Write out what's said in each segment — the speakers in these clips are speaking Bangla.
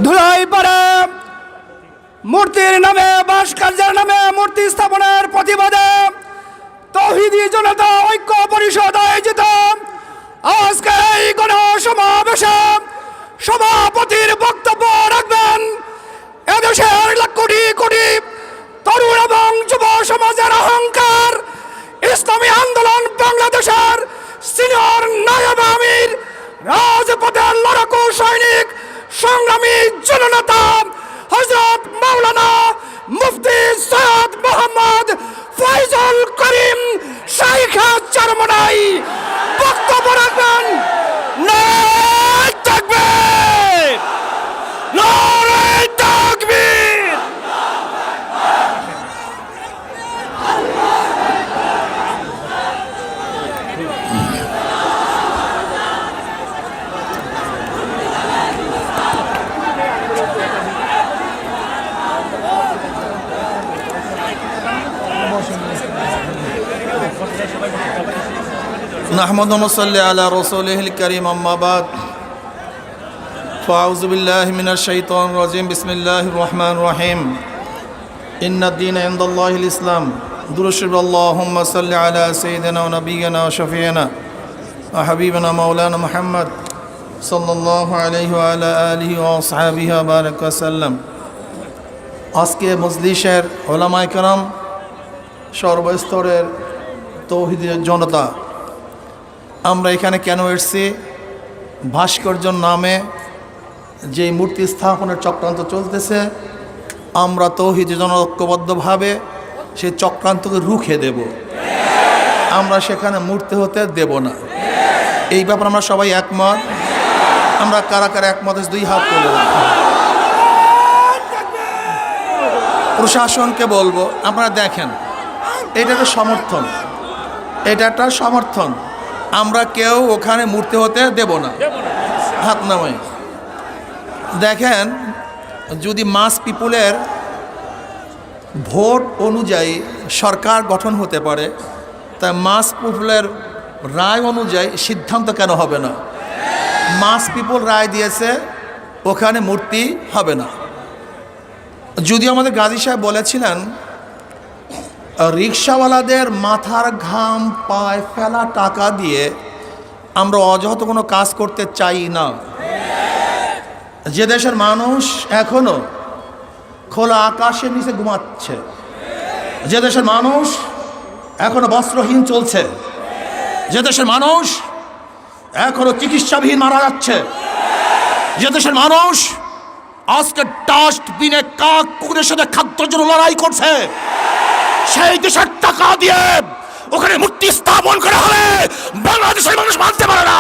ধুলাই পড়ে মূর্তির নামে ভাস্কর্যের নামে মূর্তি স্থাপনের প্রতিবাদে তৌহিদি জনতা ঐক্য পরিষদ আয়োজিত আজকে এই গণসমাবেশে সভাপতির বক্তব্য রাখবেন এদেশের কোটি কোটি তরুণ এবং যুব সমাজের অহংকার ইসলামী আন্দোলন বাংলাদেশের সিনিয়র নায়েব আমির রাজপথের লড়াকু সৈনিক সংগ্রামী জননেতা হযরত মাওলানা মুফতি সৈয়দ মোহাম্মদ ফয়জুল করিম শাইখ চরমনাই বক্তব্য রাখবেন। নারায়ে তাকবীর, নারায়ে তাকবীর। نحمد ونصلي على رسوله الكريم أما بعد فأعوذ بالله من الشيطان الرجيم بسم الله الرحمن الرحيم إن الدين عند الله الإسلام درشد اللهم صل على سيدنا ونبينا وشفيعنا وحبيبنا مولانا محمد صلى الله عليه وعلى آله وأصحابه وبارك وسلم আজকে মজলিসের ওলামায়ে কেরাম সর্বস্তরের তৌহিদি জনতা আমরা এখানে কেন এসেছি? ভাস্কর্যের নামে যে মূর্তি স্থাপনের চক্রান্ত চলতেছে, আমরা তৌহিদি ঐক্যবদ্ধভাবে সেই চক্রান্তকে রুখে দেব। আমরা সেখানে মূর্তি হতে দেব না। এই ব্যাপারে আমরা সবাই একমত। আমরা কারা কারা একমত দুই হাত তুলে প্রশাসনকে বলবো, আপনারা দেখেন এটা একটা সমর্থন, এটা একটা সমর্থন। আমরা কেউ ওখানে মূর্তি হতে দেব না। হাত নামাই দেখেন, যদি মাস পিপুলের ভোট অনুযায়ী সরকার গঠন হতে পারে, তাই মাস পিপুলের রায় অনুযায়ী সিদ্ধান্ত কেন হবে না? মাস পিপুল রায় দিয়েছে ওখানে মূর্তি হবে না। যদি আমাদের গাজী সাহেব বলেছিলেন রিক্সাওয়ালাদের মাথার ঘাম পায় ফেলা টাকা দিয়ে আমরা অযথা কোনো কাজ করতে চাই না। যে দেশের মানুষ এখনো খোলা আকাশের নিচে ঘুমাচ্ছে, যে দেশের মানুষ এখনো বস্ত্রহীন চলছে, যে দেশের মানুষ এখনো চিকিৎসাবিহীন মারা যাচ্ছে, যে দেশের মানুষ আজকে ডাস্টবিনে কাক কুকুরের সাথে খাদ্যের জন্য লড়াই করছে, সেই দেশের টাকা দিয়ে ওখানে মূর্তি স্থাপন করা হলে বাংলাদেশের মানুষ মানতে পারে না,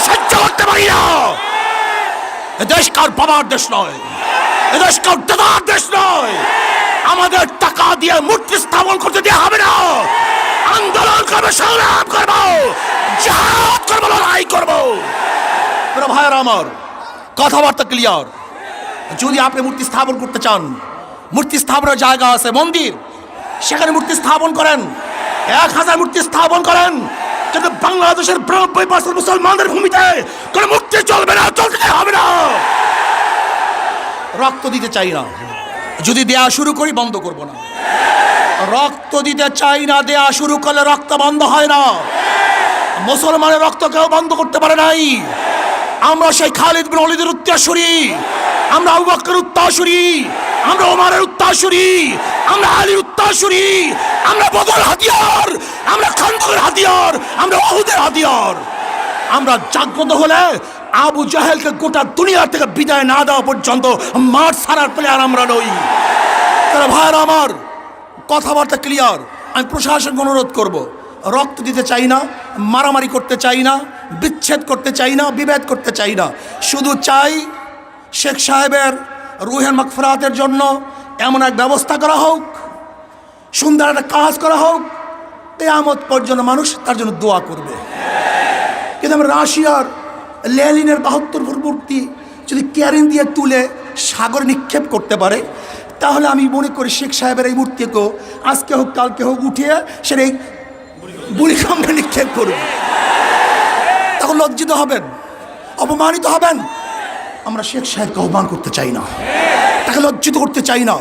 সহ্য করতে পারি না। এদেশ কার বাবার দেশ নয়, এদেশ কার দাদার দেশ নয়। আমাদের টাকা দিয়ে মূর্তি স্থাপন করতে দেওয়া হবে না। আন্দোলন করবো, সংগ্রাম করবো, জিহাদ করবো, লড়াই করবো। ভাইয়েরা আমার, কথাবার্তা ক্লিয়ার। যদি আপনি মূর্তি স্থাপন করতে চান, মূর্তি স্থাপনের জায়গা আছে, মন্দির, সেখানে মূর্তি স্থাপন করেন। 1000 মূর্তি স্থাপন করেন, কিন্তু বাংলাদেশের 90% মুসলমানদের ভূমিতে কোনো মূর্তি চলবে না, চলতে হবে না। রক্ত দিতে চাই না, যদি দেয়া শুরু করি বন্ধ করব না। রক্ত দিতে চাই না, দেয়া শুরু করলে রক্ত বন্ধ হয় না। মুসলমানের রক্ত কেউ বন্ধ করতে পারে নাই। আমরা সেই খালিদ বিন ওয়ালিদের উত্তরসূরি, আমরা আবু বকরের উত্তরসূরি, আমরা ওমরের উত্তরসূরি, আমরা আলীর উত্তরসূরি, আমরা বদর হাতিয়ার, আমরা খান্দকের হাতিয়ার, আমরা উহুদের হাতিয়ার। আমরা জাগ্রত হলে আবু জাহেলকে গোটা দুনিয়া থেকে বিদায় না দেওয়া পর্যন্ত মাঠ ছাড়ার প্লেয়ার আমরা নই। তারা ভাইয়েরা আমার, কথাবার্তা ক্লিয়ার। আমি প্রশাসনকে অনুরোধ করব, রক্ত দিতে চাই না, মারামারি করতে চাই না, বিচ্ছেদ করতে চাই না, বিভেদ করতে চাই না। শুধু চাই শেখ সাহেবের রুহের মাগফিরাতের জন্য এমন এক ব্যবস্থা করা হোক, সুন্দর একটা কাজ করা হোক, কিয়ামত পর্যন্ত মানুষ তার জন্য দোয়া করবে। কিন্তু আমরা রাশিয়ার লেনিনের 72 মূর্তি যদি ক্যারিন দিয়ে তুলে সাগরে নিক্ষেপ করতে পারে, তাহলে আমি মনে করি শেখ সাহেবের এই মূর্তিকেও আজকে হোক কালকে হোক উঠিয়ে সেটা এই বুড়িগঙ্গা নিক্ষেপ করবে। তখন লজ্জিত হবেন, অপমানিত হবেন। আমরা শেখ সাহেবকে আহ্বান করতে চাই না, তাকে লজ্জিত করতে চাই না।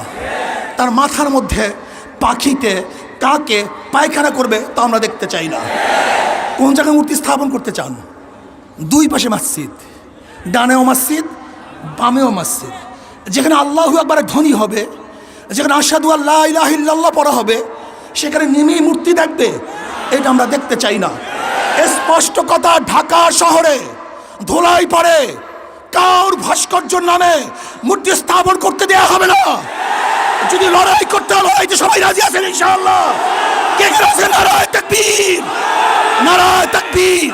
তার মাথার মধ্যে পাখিতে কাকে পায়খানা করবে তা আমরা দেখতে চাই না। কোন জায়গায় মূর্তি স্থাপন করতে চান? দুই পাশে মসজিদ, ডানেও মসজিদ, বামেও মসজিদ। যেখানে আল্লাহু আকবার ধ্বনি হবে, যেখানে আশহাদু আল্লা ইলাহা ইল্লাল্লাহ পড়া হবে, সেখানে নেমেই মূর্তি দেখবে, এটা আমরা দেখতে চাই না। স্পষ্ট কথা, ঢাকা শহরে ধুলাই পড়ে কাউর ভাস্কর্যের নামে মূর্তি স্থাপন করতে দেওয়া হবে না। যদি লড়াই করতে হয়, লড়াইতে সবাই রাজি আছেন ইনশাআল্লাহ? কে কে আছেন? নারায়ে তাকবীর, নারায়ে তাকবীর।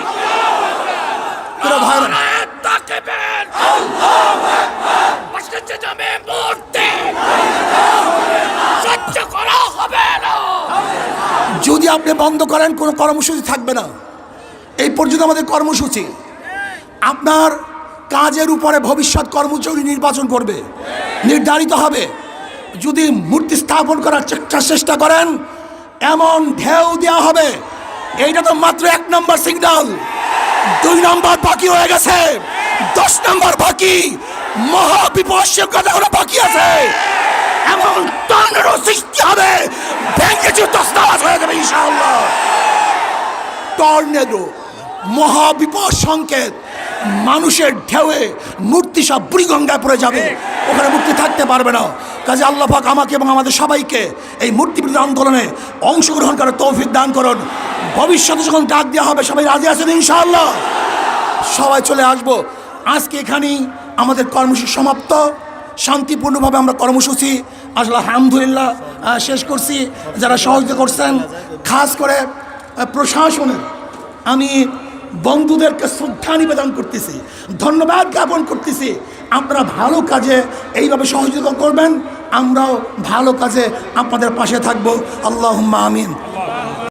যদি আপনি বন্ধ করেন, কোনো কর্মসূচি থাকবে না। এই পর্যন্ত আমাদের কর্মসূচি। আপনার কাজের উপরে ভবিষ্যৎ কর্মসূচি নির্বাচন করবে, নির্ধারিত হবে। যদি মূর্তি স্থাপন করার চেষ্টা করেন, এমন ঢেউ দেওয়া হবে। এইটা তো মাত্র 1 নম্বর সিগন্যাল, 2 নম্বর বাকি হয়ে গেছে, 10 নম্বর বাকি। মহাবিপর্যয় কথা বাকি আছে। এমন টর্নেডো সৃষ্টি হবে, ভেঙে তছনছ হয়ে যাবে ইনশাআল্লাহ। টর্নেডো, মহাবিপদ সংকেত, মানুষের ঢেউয়ে মূর্তি সব বুড়িগঙ্গায় পড়ে যাবে, ওখানে মূর্তি থাকতে পারবে না। কাজে আল্লাহ পাক আমাকে এবং আমাদের সবাইকে এই মূর্তি বিরোধী আন্দোলনে অংশগ্রহণ করার তৌফিক দান করুন। ভবিষ্যতে যখন ডাক দেওয়া হবে, সবাই রাজি আছেন ইনশাআল্লাহ? সবাই চলে আসবো। আজকে এখানেই আমাদের কর্মসূচি সমাপ্ত। শান্তিপূর্ণভাবে আমরা কর্মসূচি আসলে আলহামদুলিল্লাহ শেষ করছি। যারা সহযোগিতা করছেন, খাস করে প্রশাসনের আমি বন্ধুদেরকে শ্রদ্ধা নিবেদন করতেছি, ধন্যবাদ জ্ঞাপন করতেছি। আপনারা ভালো কাজে এইভাবে সহযোগিতা করবেন, আমরাও ভালো কাজে আপনাদের পাশে থাকবো। আল্লাহুম্মা আমিন।